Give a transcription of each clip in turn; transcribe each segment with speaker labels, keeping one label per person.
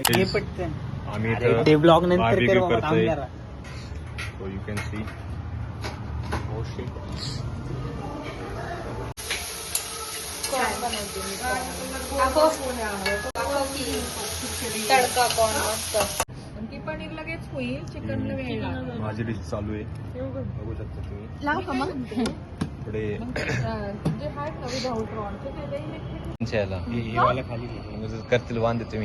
Speaker 1: हे पटकन
Speaker 2: आम्ही
Speaker 1: ते ब्लॉग नंतर
Speaker 2: barbecue
Speaker 1: कर बाबा,
Speaker 2: करतोय.
Speaker 1: थांब जरा.
Speaker 2: So you can see. Oh shit.
Speaker 3: Tadka corn मस्त. की पनीर लगेच होईल, चिकनला वेळ लागेल.
Speaker 2: माझी डिश चालू आहे, बघू शकता तुम्ही.
Speaker 3: लाव का मग?
Speaker 2: पुढे
Speaker 3: जे आहेत ना विदाउट रॉडचे ते इलेक्ट्रिक.
Speaker 2: याला
Speaker 1: हे वाला खाली घे.
Speaker 2: करतील वांदे तुम्ही.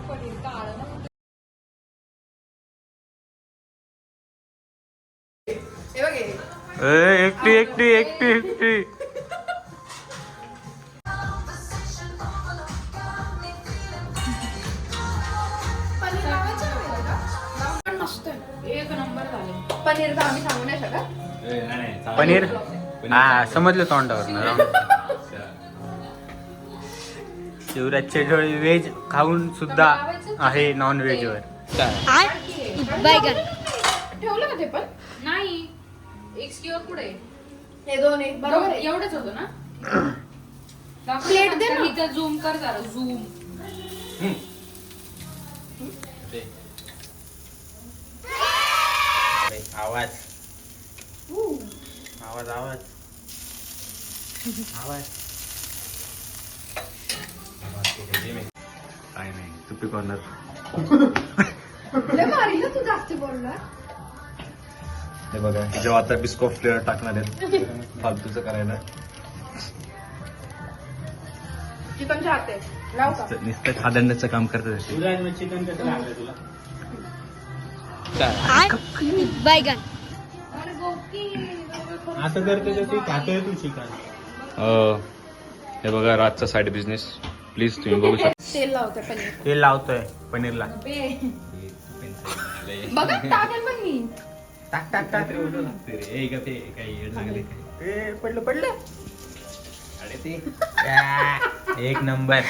Speaker 3: पनीर काढ ना.
Speaker 2: एकटी एकटी एकटी एकटी
Speaker 3: एक नंबर झाले. पनीर तर आम्ही सांगू नाही शकत.
Speaker 1: पनीर हा समजलं तोंडावर शिवराजचे डोळे व्हेज खाऊन सुद्धा आहे नॉन व्हेज वर.
Speaker 3: ठेवलं का ते पण? नाही. एक स्किवर पुढे. हे दोन एक बरोबर एवढंच होतं ना? प्लेट दे ना. इथं झूम कर जरा झूम.
Speaker 1: आवाज आवाज आवाज आवाज
Speaker 2: काय नाही तुपी कॉर्नर.
Speaker 3: तू जास्त बोलला.
Speaker 2: हे बघा जेव्हा आता बिस्कॉट फ्लेवर टाकणार आहेत फालतूचं करायला.
Speaker 3: चिकन चाहते लाव का?
Speaker 2: नुसतं खादंड्याचं काम करतात.
Speaker 1: चिकन कसं लागलं तुला? असं करते तर ती खातोय तू चिकन.
Speaker 2: हे बघा रातचा साईड बिझनेस. प्लीज तुम्ही बघू शकता.
Speaker 3: तेल लावते पनीर.
Speaker 1: तेल लावतोय पनीरला.
Speaker 3: बघा टाकेल पण मी.
Speaker 1: टाक टाक टाक. पडलं पडलं. एक नंबर.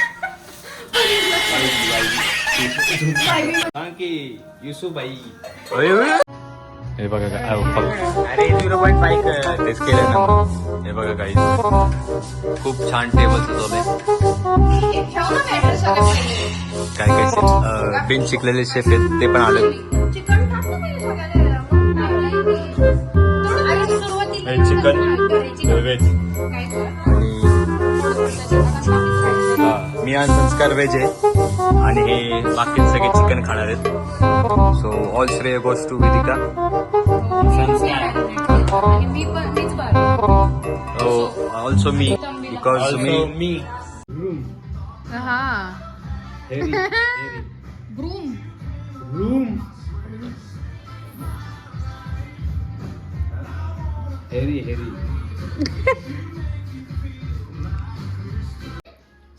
Speaker 2: हे बघा
Speaker 1: अरे 0.5
Speaker 2: तेच केलं ना. हे बघा काही खूप छान टेबल सजवलंय. काय काय बिन शिकलेले शेफ आहेत ते पण आले. चिकन व्हेज मी आणि संस्कार व्हेज आहे आणि हे बाकी सगळे चिकन खाणार आहेत. सो ऑल श्रेय गोज टू वेदिका. ऑल्सो मी बिकॉज मी
Speaker 3: हा ब्रूम
Speaker 1: रूम हेरी हेरी.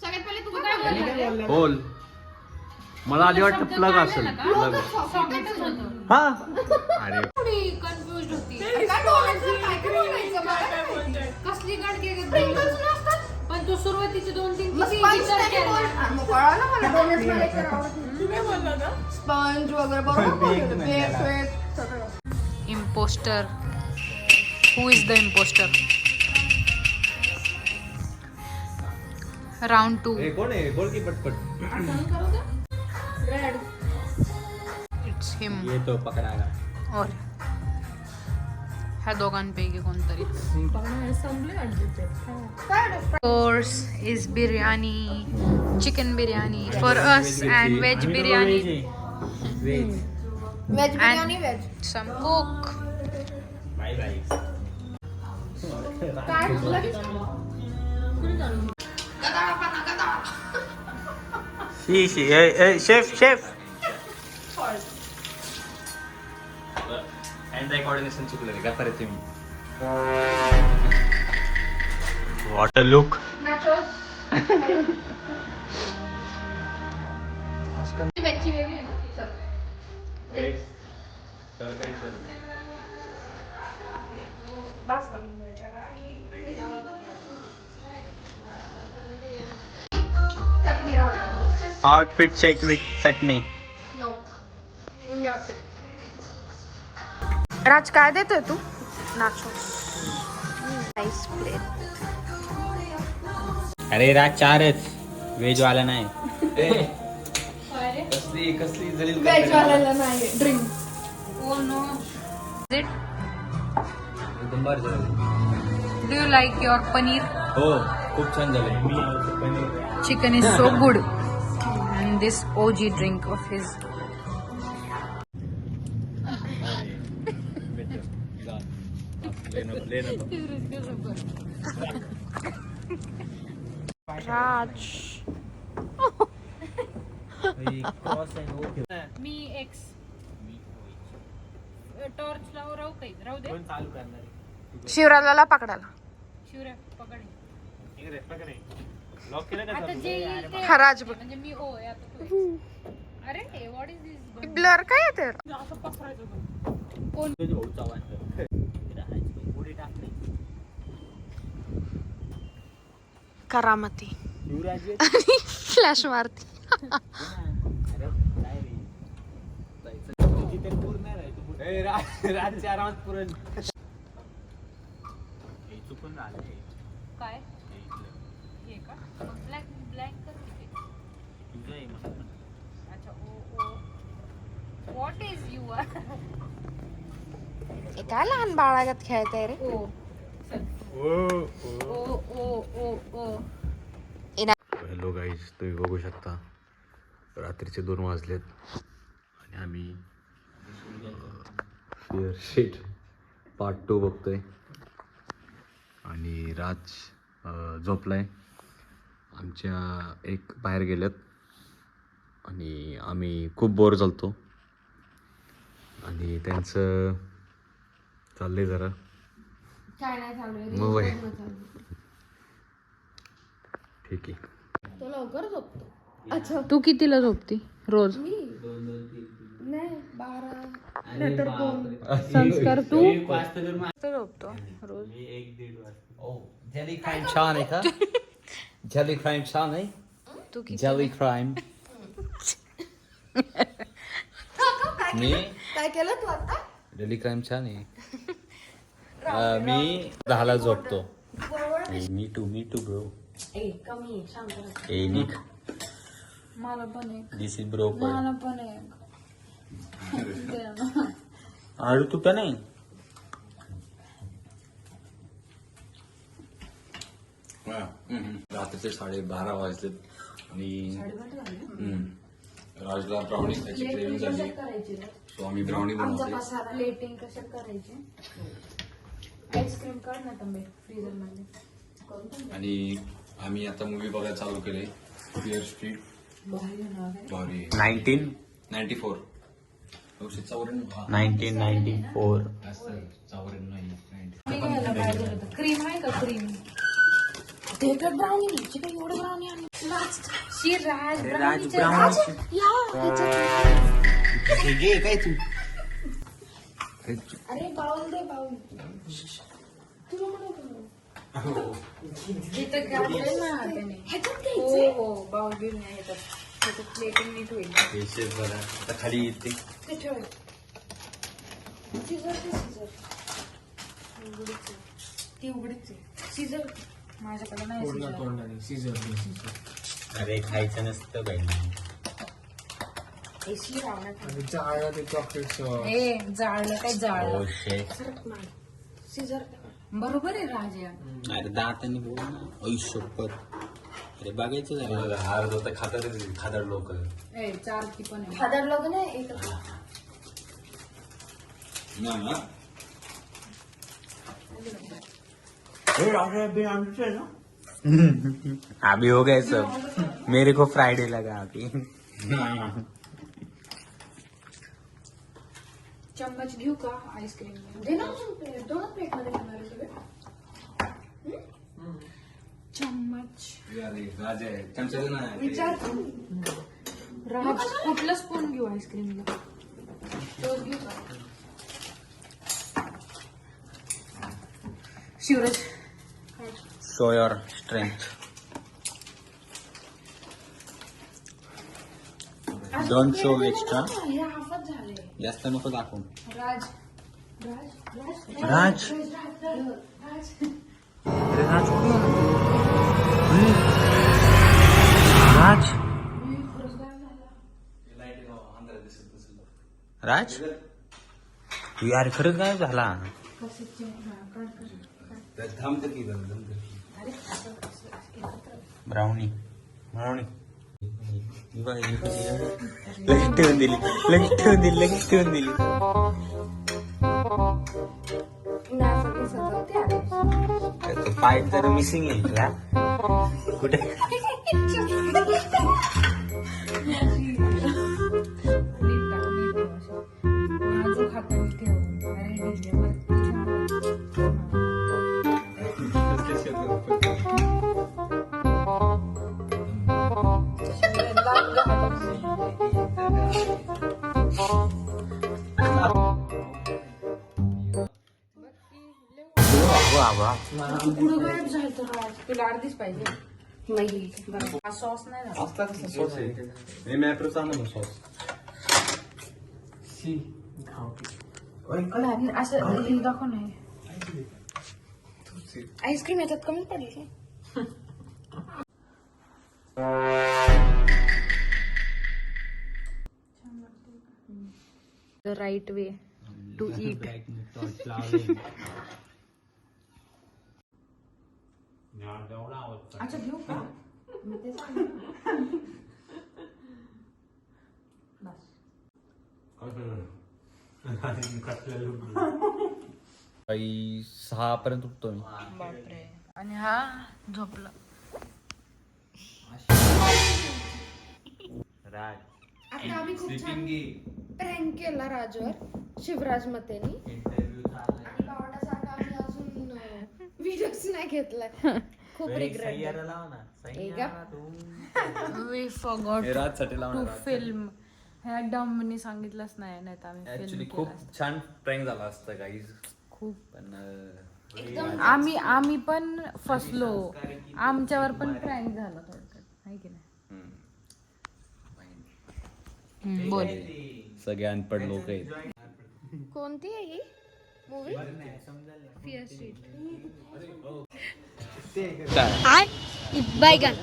Speaker 3: सगळ्यात पहिले तू काय बोलला?
Speaker 2: होल. मला आधी वाटतं प्लग असेल. प्लग.
Speaker 1: हा
Speaker 2: अरे
Speaker 3: कन्फ्युज होती. कसली गाडगे पण तू सुरुवातीचे 2-3 स्पंज वगैरे बरोबर. Impostor. Who is the impostor? Round 2.
Speaker 1: कोण आहे? बोल की पटपट.
Speaker 3: It's him.
Speaker 1: ये तो पकडायला.
Speaker 3: और ह्या दोघांपैकी कोणतरी. Course is biryani, chicken biryani for us and veg biryani.
Speaker 1: Veg
Speaker 3: Veg biryani, veg. Some cook.
Speaker 1: Bye bye. She chef chef.
Speaker 2: Hand eye coordination चुकलं रे. काय रे तुम्ही.
Speaker 1: What a look. Outfit check with chutney.
Speaker 3: Raj काय देतोय तू?
Speaker 4: Nachos nice plate.
Speaker 1: अरे राज 4च व्हेज वाला नाही.
Speaker 2: कसली कसली जलील
Speaker 4: व्हेज वाल्याला नाही ड्रिंक.
Speaker 3: Oh no.
Speaker 2: एकदम भारी झालं.
Speaker 3: Do you like your paneer?
Speaker 2: हो खूप छान झालं.
Speaker 3: Chicken is so good. And this OG drink of his.
Speaker 4: Raj
Speaker 3: me x torch लावू राहू काही राहू दे.
Speaker 4: शिवराला पकडायला.
Speaker 3: शिवऱ्या पकड. आता जे येईल ते
Speaker 4: हा राज बघ.
Speaker 3: म्हणजे मी ओ आहे आता तू X. अरे व्हॉट इज दिस?
Speaker 4: ब्लर काय येते?
Speaker 3: असं पसरायचं बघ.
Speaker 4: करामती आणि फ्लॅश मारती.
Speaker 2: राजच्या आरामात पुरण.
Speaker 1: चुकून झालं.
Speaker 3: काय हे का ब्लॅक ब्लॅक कर तिथे. अच्छा ओ ओ व्हॉट इज यू
Speaker 4: हे काय लहान बाळागत खेळताय रे?
Speaker 3: ओ ओ ओ ओ ओ ओ.
Speaker 2: हॅलो गाईज, तुम्ही बघू शकता रात्रीचे 2 वाजलेत आणि आम्ही फिअर शीट पार्ट 2 बघतोय आणि राज झोपलाय. आमच्या एक बाहेर गेलेत आणि आम्ही खूप बोर झालतो आणि त्यांचं चाललंय जरा
Speaker 4: काय नाही चालू
Speaker 2: मोबाईल. ठीक आहे.
Speaker 4: तो लवकर झोपतो. अच्छा
Speaker 3: तू कितीला झोपती रोज?
Speaker 4: मी नाही 12 नाहीतर 2.
Speaker 3: संस्कार तू
Speaker 4: झोपतो रोज.
Speaker 2: जली क्राईम छान आहे का? जली क्राईम छान आहे.
Speaker 4: तू किती?
Speaker 2: जली क्राईम मी
Speaker 4: काय केलं तू आता?
Speaker 2: डेली क्राईम छान आहे. मी 10ला झोपतो. Me too bro.
Speaker 4: कमी शांत राहा.
Speaker 2: ए निक
Speaker 3: मला पण एक.
Speaker 2: This is bro.
Speaker 3: मला पण एक.
Speaker 1: आळू तू का नाही?
Speaker 2: रात्रीचे 12:30 वाजलेत आणि राजला ब्राउनी खायची क्रेविंग झाली. सो आम्ही ब्राउनी बनवते.
Speaker 3: प्लेटिंग कशात करायची? आईस्क्रीम काढ ना तंबे फ्रीजर मध्ये.
Speaker 2: आणि आम्ही आता मूवी बघायला चालू केले. फिअर स्ट्रीट भारी 1994.
Speaker 1: 1994.
Speaker 2: चावरण नाही.
Speaker 3: क्रीम आहे का क्रीम?
Speaker 4: तेवढं ब्राउनी घ्यायची काय? एवढं ब्राउनी आणि
Speaker 3: शिराज
Speaker 1: राज काय तू?
Speaker 4: अरे बाउल दे बाउल. तुला
Speaker 3: तिथं घातलंय ना त्याने. हो हो बाउल घेऊन या ह्याच्यात. त्याचं प्लेटिंग नीट होईल.
Speaker 2: आता खाली येते.
Speaker 4: ते ठेव. सीझर ते सीझर. ती उघडीच आहे. सीझर
Speaker 3: माझ्याकडे नाही
Speaker 1: अरे खायचं नसतं बाई.
Speaker 4: एसी रावण्यात
Speaker 3: जाळलं काय जाळलं.
Speaker 1: Oh shit.
Speaker 4: सीझर.
Speaker 3: बरोबर आहे राजा.
Speaker 1: अरे दाताने बोल ना. आयुष्यभर. अरे बघायचं झालं.
Speaker 2: हार होतं खादड लोक.
Speaker 3: ए 4 ती पण आहे.
Speaker 4: खादड लोक नाही एक.
Speaker 1: अभी हो गए सब. मेरे को फ्राइडे लगा अभी.
Speaker 3: चम्मच घेऊ का आईस्क्रीम?
Speaker 4: दे ना 2 प्लेट मध्ये घेणार आहे सगळे.
Speaker 3: चम्मच.
Speaker 2: राज आहे चमचा ना.
Speaker 4: विचार
Speaker 3: राज कुठलं स्पून घेऊ आईस्क्रीमला? तोच घेऊ का? Shivraj
Speaker 1: show your strength. Don't show extra.
Speaker 4: हे हाफच झाले.
Speaker 1: जास्त नको दाखवू.
Speaker 3: राज
Speaker 1: राज अरे राज कुठे गेला तू? अरे, राज राज तू यार खरंच काय झाला? ब्राउनी ब्राउनी लगेच ठेवून दिली लगेच ठेवून दिली लगेच ठेवून दिली. त्याचं पाईप जरा मिसिंग आहे तुला कुठे?
Speaker 3: तुला अर्धीच पाहिजे नाही सॉस नाही असं दाखव नाही. आईस्क्रीम याच्यात कमी पडली. The right way to eat. अच्छा घेऊ का?
Speaker 2: काही 6 पर्यंत उठतो मी.
Speaker 3: बापरे. आणि हा झोपला.
Speaker 1: राज
Speaker 4: आता आम्ही खूप छान प्रँक केला राजवर शिवराज मतेनी आणि बावडासारखा आम्ही अजून व्हिडिओच नाही घेतलाय. खूप रिग्रेट.
Speaker 3: We forgot
Speaker 2: हे राजसाठी
Speaker 3: to
Speaker 2: लावणार.
Speaker 3: film. ह्या डमनी सांगितलंच नाही तर आम्ही
Speaker 2: ऍक्च्युली
Speaker 3: film
Speaker 2: खूप
Speaker 3: केलं.
Speaker 2: छान प्रँक झाला असतं काही
Speaker 3: खूप
Speaker 2: पण
Speaker 3: आम्ही पण फसलो. आमच्यावर पण प्रँक झाला थोडक्यात आहे की नाही. बोल.
Speaker 2: सगळे अनपढ लोक आहेत.
Speaker 4: कोणती आहे ही मूवी?
Speaker 3: Fear Street.
Speaker 4: बायगन.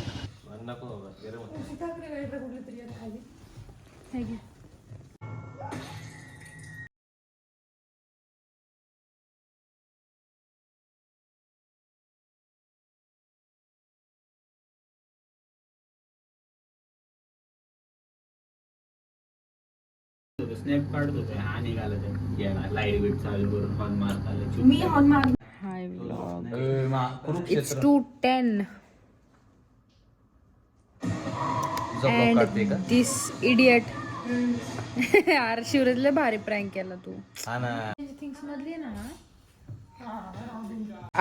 Speaker 1: स्नॅप काढत होते हा निघाला लाईट बीट चालू करून हॉर्न मारत आले.
Speaker 4: मी हॉर्न मार.
Speaker 3: हाय व्लॉग. It's
Speaker 2: कुरुक्षेत्र
Speaker 3: 2:10
Speaker 2: ब्लॉग काढते का?
Speaker 3: and this idiot. यार शिवराजला भारी प्रँक केला तू.
Speaker 2: हा ना.
Speaker 3: थिंग्स मधली ना.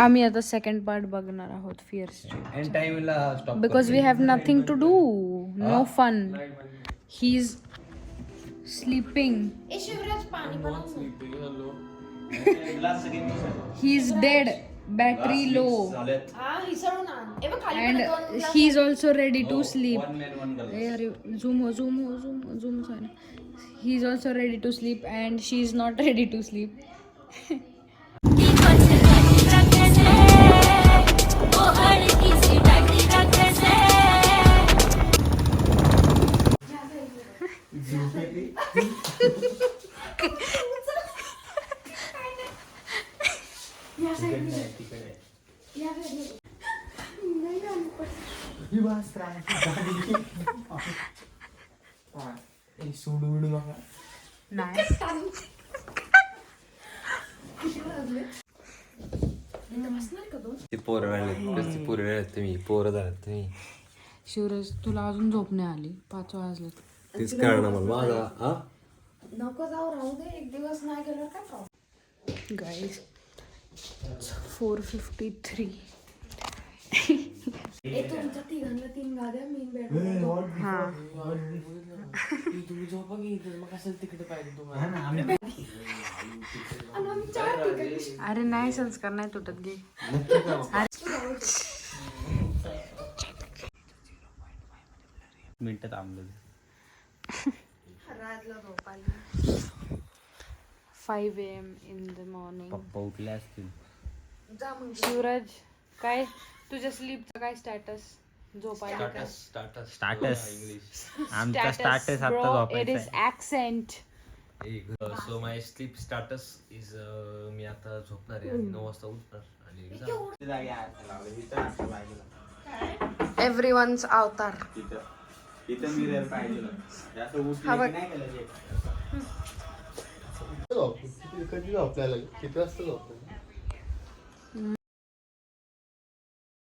Speaker 3: आम्ही आता सेकंड पार्ट बघणार आहोत फिअर स्ट्रीट.
Speaker 2: एंड टाइमला stop
Speaker 3: Because we have nothing to do. No fun. He's sleeping.
Speaker 4: ए शिवराज पाणी बनव.
Speaker 3: He's dead. Battery low.
Speaker 4: हा हिसळून आण. ए बघ खाली
Speaker 3: And
Speaker 4: पण दोन glass
Speaker 3: he's also ready to sleep.
Speaker 2: One man one girl.
Speaker 3: Hey, अरे zoom sorry. He's also ready to sleep and she's not ready to sleep. नाही.
Speaker 2: ते पोरं राहिले पोरं तुम्ही पोरं झालात तुम्ही.
Speaker 3: शिवराज तुला अजून झोप नाही आली. 5 वाजले.
Speaker 2: तेच कळणार मला माझा.
Speaker 4: नको जाऊ राहू दे. एक दिवस नाही गेलो काय प्रॉब्लेम.
Speaker 3: Guys, it's 4:53.
Speaker 4: ए तुमच्या तिघांना 3 गाद्या मी बेड.
Speaker 3: हा. अरे नाही संस्कार नाही तुटत गे.
Speaker 1: मिनिटं थांबलो.
Speaker 4: राजला झोप आली.
Speaker 3: 5 AM in the morning.
Speaker 1: पप्पा उठले असतील.
Speaker 4: जा मग
Speaker 3: शिवराज, काय तुझ्या स्लीपचं काय स्टॅटस? झोपायला काय?
Speaker 1: स्टाटस आमचा स्टाटस आता
Speaker 3: bro, it is
Speaker 1: झोपायचा.
Speaker 3: accent.
Speaker 2: So my sleep status is me आता झोपणार आहे आणि 9 वाजता उठणार आणि
Speaker 4: एव्हरीवनच अवतार.
Speaker 1: इथं मिरर पाहिजे जास्त उठले
Speaker 4: हा बघ.
Speaker 1: की नाही केलं
Speaker 5: कधी झोपल्याला किती वाजता झोपलं